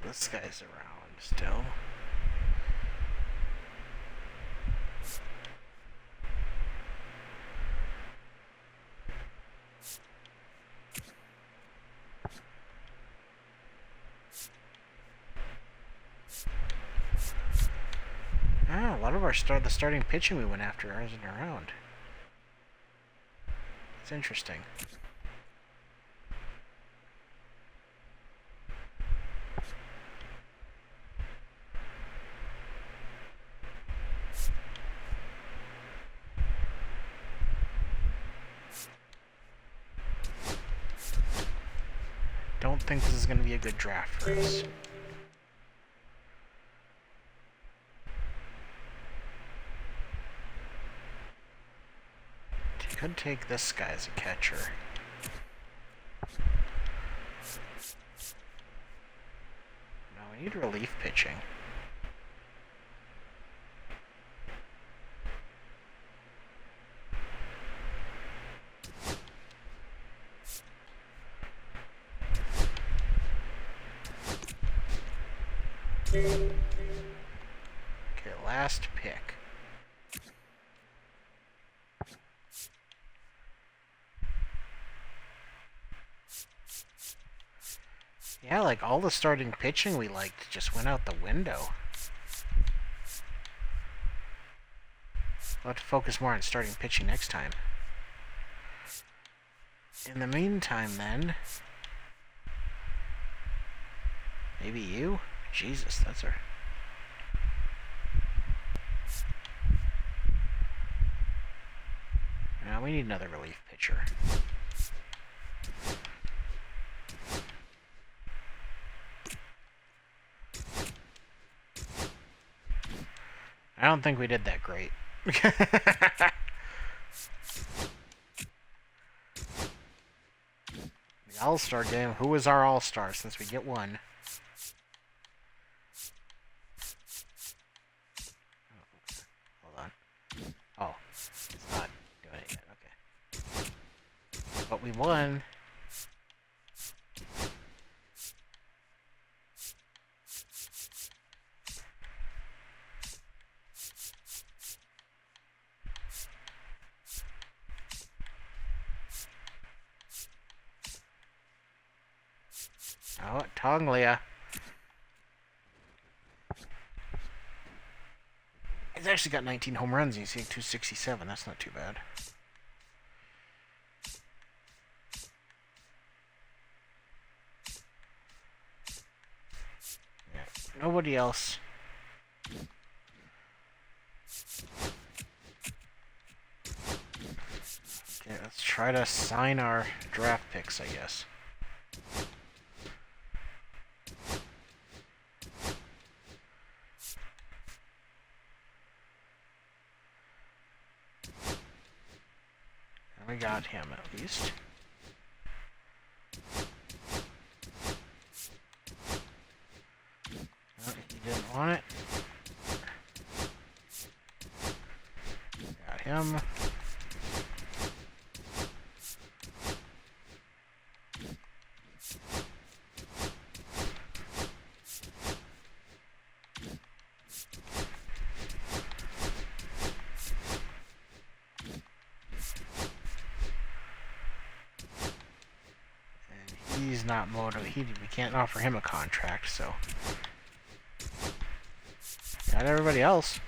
This guy's around still. A lot of the starting pitching we went after isn't around. It's interesting. Don't think this is going to be a good draft for us. Could take this guy as a catcher. No, we need relief pitching. Okay, last pick. Yeah, like all the starting pitching we liked just went out the window. We'll have to focus more on starting pitching next time. In the meantime, then, maybe you? Jesus, that's her. Now we need another relief pitcher. I don't think we did that great. The All-Star game. Who is our All-Star since we get one? Hold on. Oh, it's not doing it yet. Okay. But we won. Oh, Tonglia. He's actually got 19 home runs. He's hitting 267. That's not too bad. Yeah, nobody else. Okay, let's try to sign our draft picks, I guess. We got him, at least. Oh, he didn't want it. Got him. He's not motivated. We can't offer him a contract, so. Got everybody else.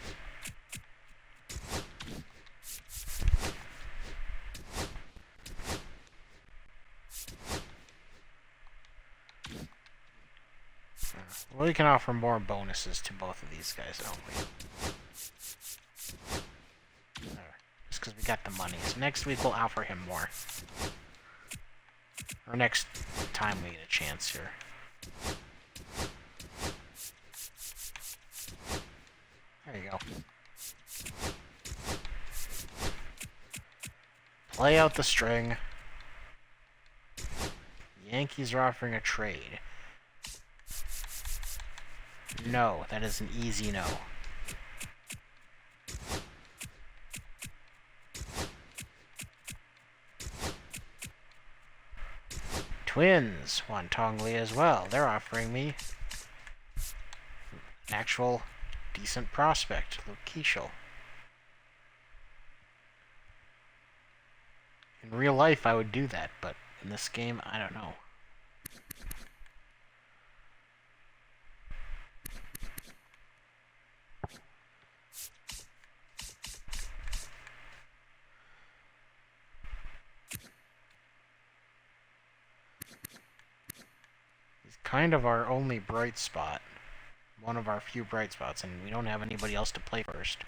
Well, we can offer more bonuses to both of these guys, don't we? Just because we got the money. So next week we'll offer him more. Or next time we get a chance here. There you go. Play out the string. Yankees are offering a trade. No, that is an easy no. Twins want Tongli as well. They're offering me an actual decent prospect, Luke Keishel. In real life, I would do that, but in this game, I don't know. He's kind of our only bright spot. One of our few bright spots, and we don't have anybody else to play first.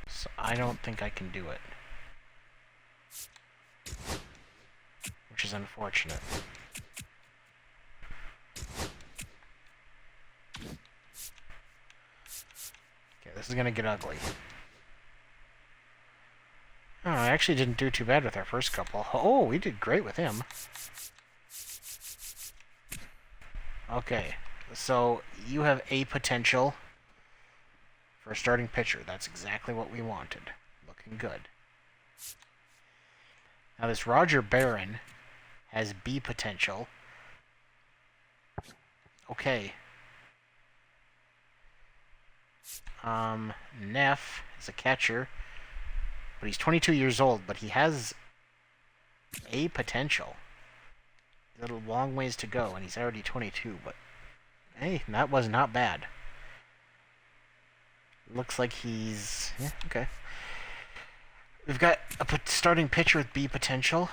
So I don't think I can do it. Which is unfortunate. Okay, this is gonna get ugly. Oh, I actually didn't do too bad with our first couple. Oh, we did great with him. Okay, so you have a potential for a starting pitcher. That's exactly what we wanted. Looking good. Now this Roger Barron has B potential. Okay. Neff is a catcher, but he's 22 years old, but he has A potential. He's a long ways to go, and he's already 22, but hey, that was not bad. Looks like he's... yeah, okay. We've got a starting pitcher with B potential.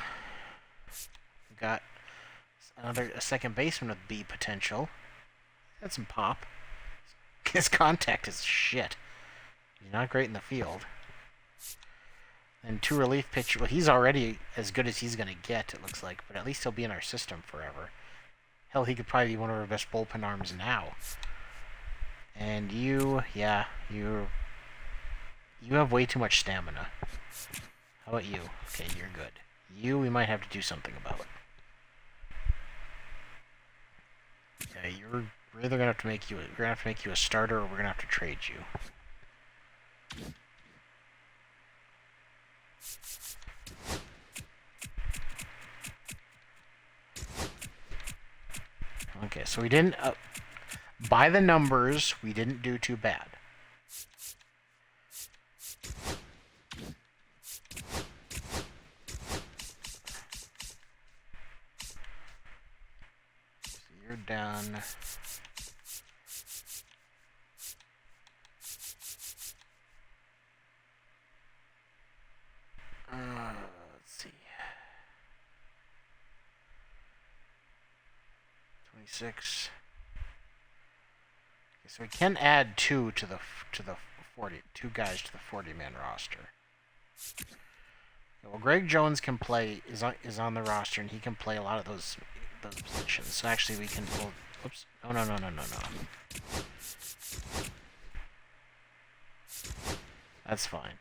We've got a second baseman with B potential. Got some pop. His contact is shit. He's not great in the field. And 2 relief pitchers. Well, he's already as good as he's going to get, it looks like. But at least he'll be in our system forever. Hell, he could probably be one of our best bullpen arms now. And you have way too much stamina. How about you? Okay, you're good. You, we might have to do something about. Okay, we're either gonna have to make you a starter, or we're gonna have to trade you. Okay, so we didn't by the numbers, we didn't do too bad. So you're done. Let's see. 26. Okay, so we can add 2 to the 2 guys to the 40-man roster. Well, Greg Jones can play is on the roster, and he can play a lot of those positions. So actually, we can. Well, oops! No. That's fine.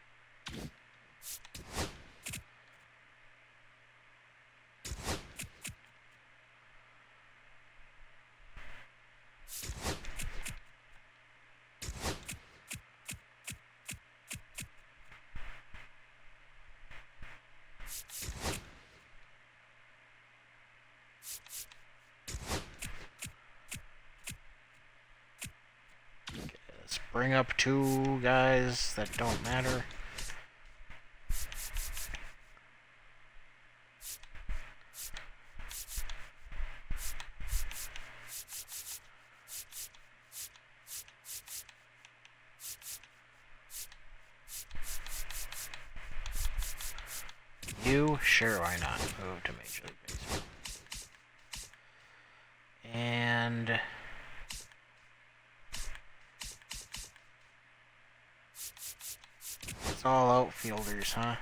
Bring up 2 guys that don't matter. You? Sure, why not? Move to Major League Baseball. And... it's all outfielders, huh?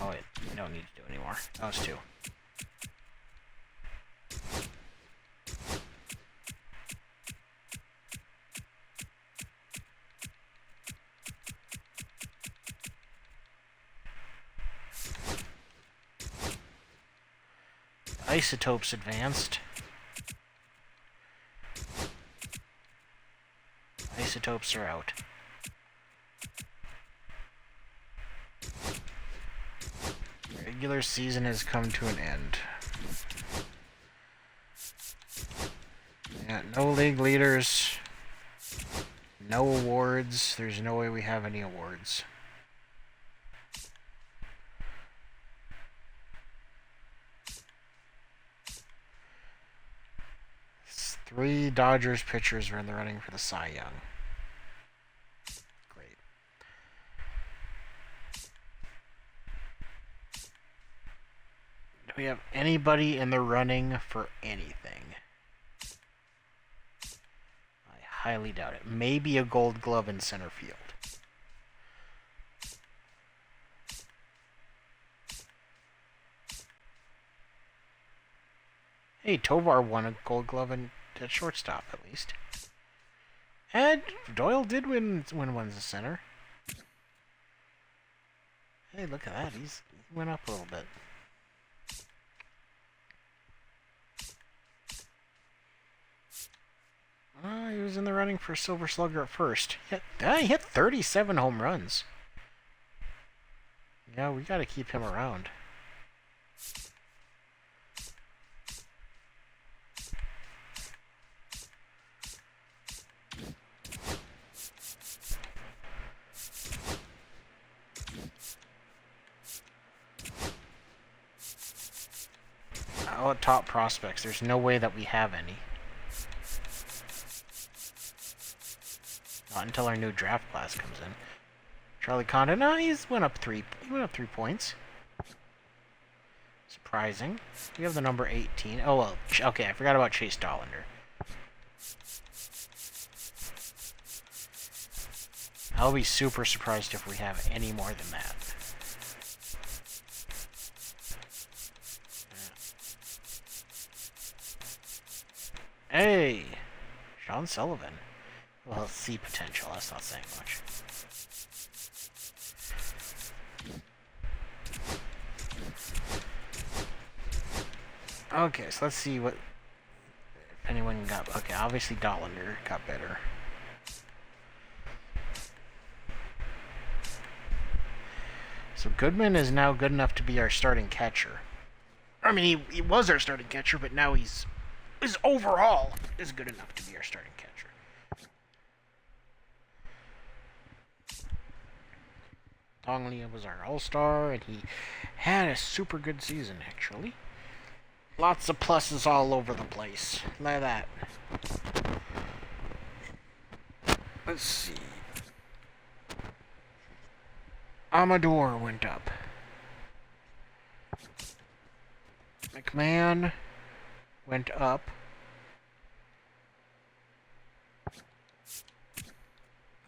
Oh wait, we don't need to do anymore. Those 2. Isotopes advanced. Isotopes are out. Regular season has come to an end. Yeah, no league leaders. No awards. There's no way we have any awards. Three Dodgers pitchers are in the running for the Cy Young. Great. Do we have anybody in the running for anything? I highly doubt it. Maybe a Gold Glove in center field. Hey, Tovar won a Gold Glove at shortstop, at least. And Doyle did win one as a center. Hey, look at that. He went up a little bit. He was in the running for Silver Slugger at first. He hit 37 home runs. Yeah, we gotta keep him around. top prospects. There's no way that we have any. Not until our new draft class comes in. Charlie Condon, no, he went up 3 points. Surprising. We have the number 18. Oh, well, okay, I forgot about Chase Dollander. I'll be super surprised if we have any more than that. Hey! Sean Sullivan. Well, see potential, that's not saying much. Okay, so let's see what... if anyone got... okay, obviously Dollander got better. So Goodman is now good enough to be our starting catcher. I mean, he was our starting catcher, but now his overall is good enough to be our starting catcher. Tong Lia was our all-star, and he had a super good season, actually. Lots of pluses all over the place. Look at that. Let's see. Amador went up. McMahon went up.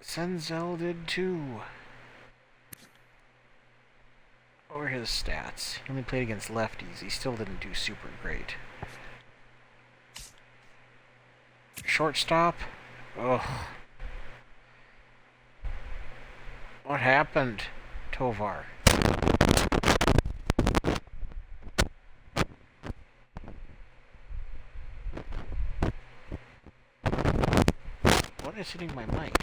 Senzel did too. What were his stats? He only played against lefties. He still didn't do super great. Shortstop? Ugh. What happened, Tovar? What is hitting my mic?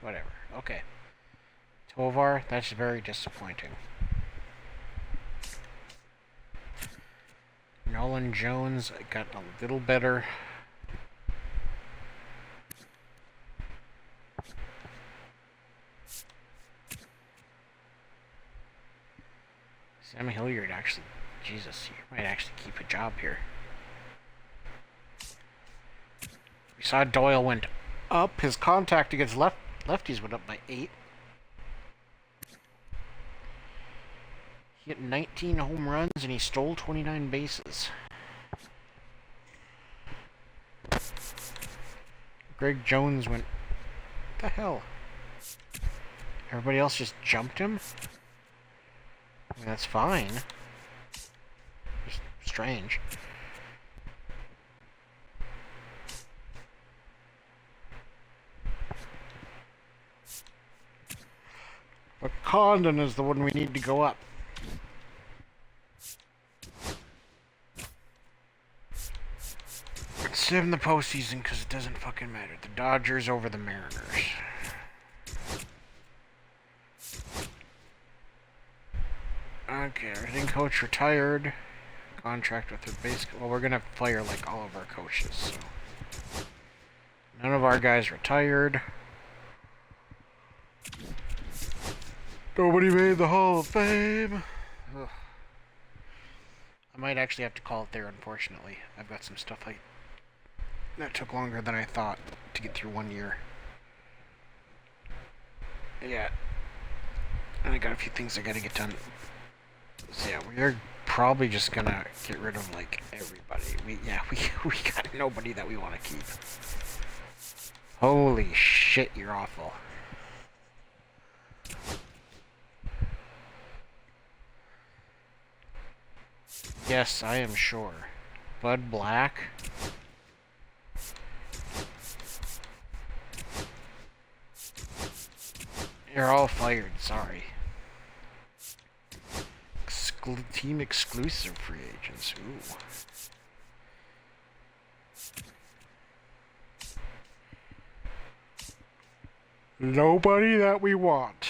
Whatever. Okay. Tovar, that's very disappointing. Nolan Jones got a little better. Sam Hilliard actually, Jesus, you might actually keep a job here. We saw Doyle went up. His contact against lefties went up by 8. He hit 19 home runs and he stole 29 bases. Greg Jones went... what the hell? Everybody else just jumped him? I mean, that's fine. Just strange. But Condon is the one we need to go up. Save in the postseason because it doesn't fucking matter. The Dodgers over the Mariners. Okay, our hitting coach retired. Contract with her base. Well, we're gonna fire like all of our coaches, so. None of our guys retired. Nobody made the Hall of Fame. Ugh. I might actually have to call it there, unfortunately. I've got some stuff that took longer than I thought to get through 1 year. Yeah. And I got a few things I gotta get done. So yeah, we're probably just gonna get rid of like everybody. We got nobody that we want to keep. Holy shit, you're awful. Yes, I am sure. Bud Black. You're all fired, sorry. Team exclusive free agents, ooh. Nobody that we want.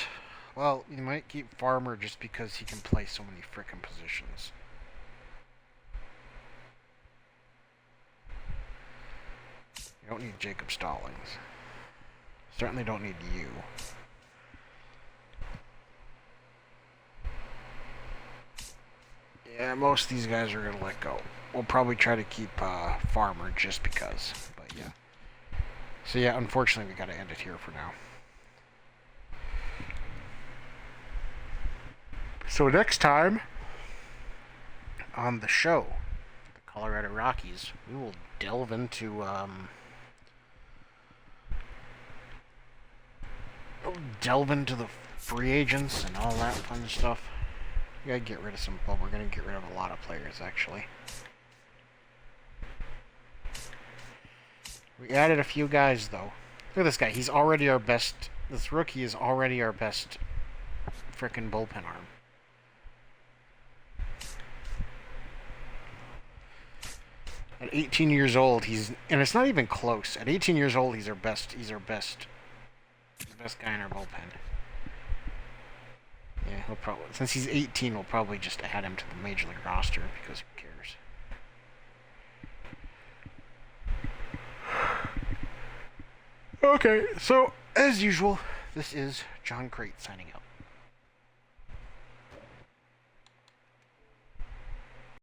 Well, we might keep Farmer just because he can play so many frickin' positions. You don't need Jacob Stallings. Certainly don't need you. Yeah, most of these guys are going to let go. We'll probably try to keep Farmer just because. But yeah. So yeah, unfortunately we got to end it here for now. So next time on the show, the Colorado Rockies, we will delve into the free agents and all that fun stuff. We gotta get rid of some. Well, we're gonna get rid of a lot of players actually. We added a few guys though. Look at this guy. He's already our best. This rookie is already our best frickin' bullpen arm. At 18 years old, and it's not even close. At 18 years old, he's our best. He's the best guy in our bullpen. Yeah, he'll probably, since he's 18, we'll probably just add him to the major league roster because who cares? Okay, so as usual, this is John Crate signing out.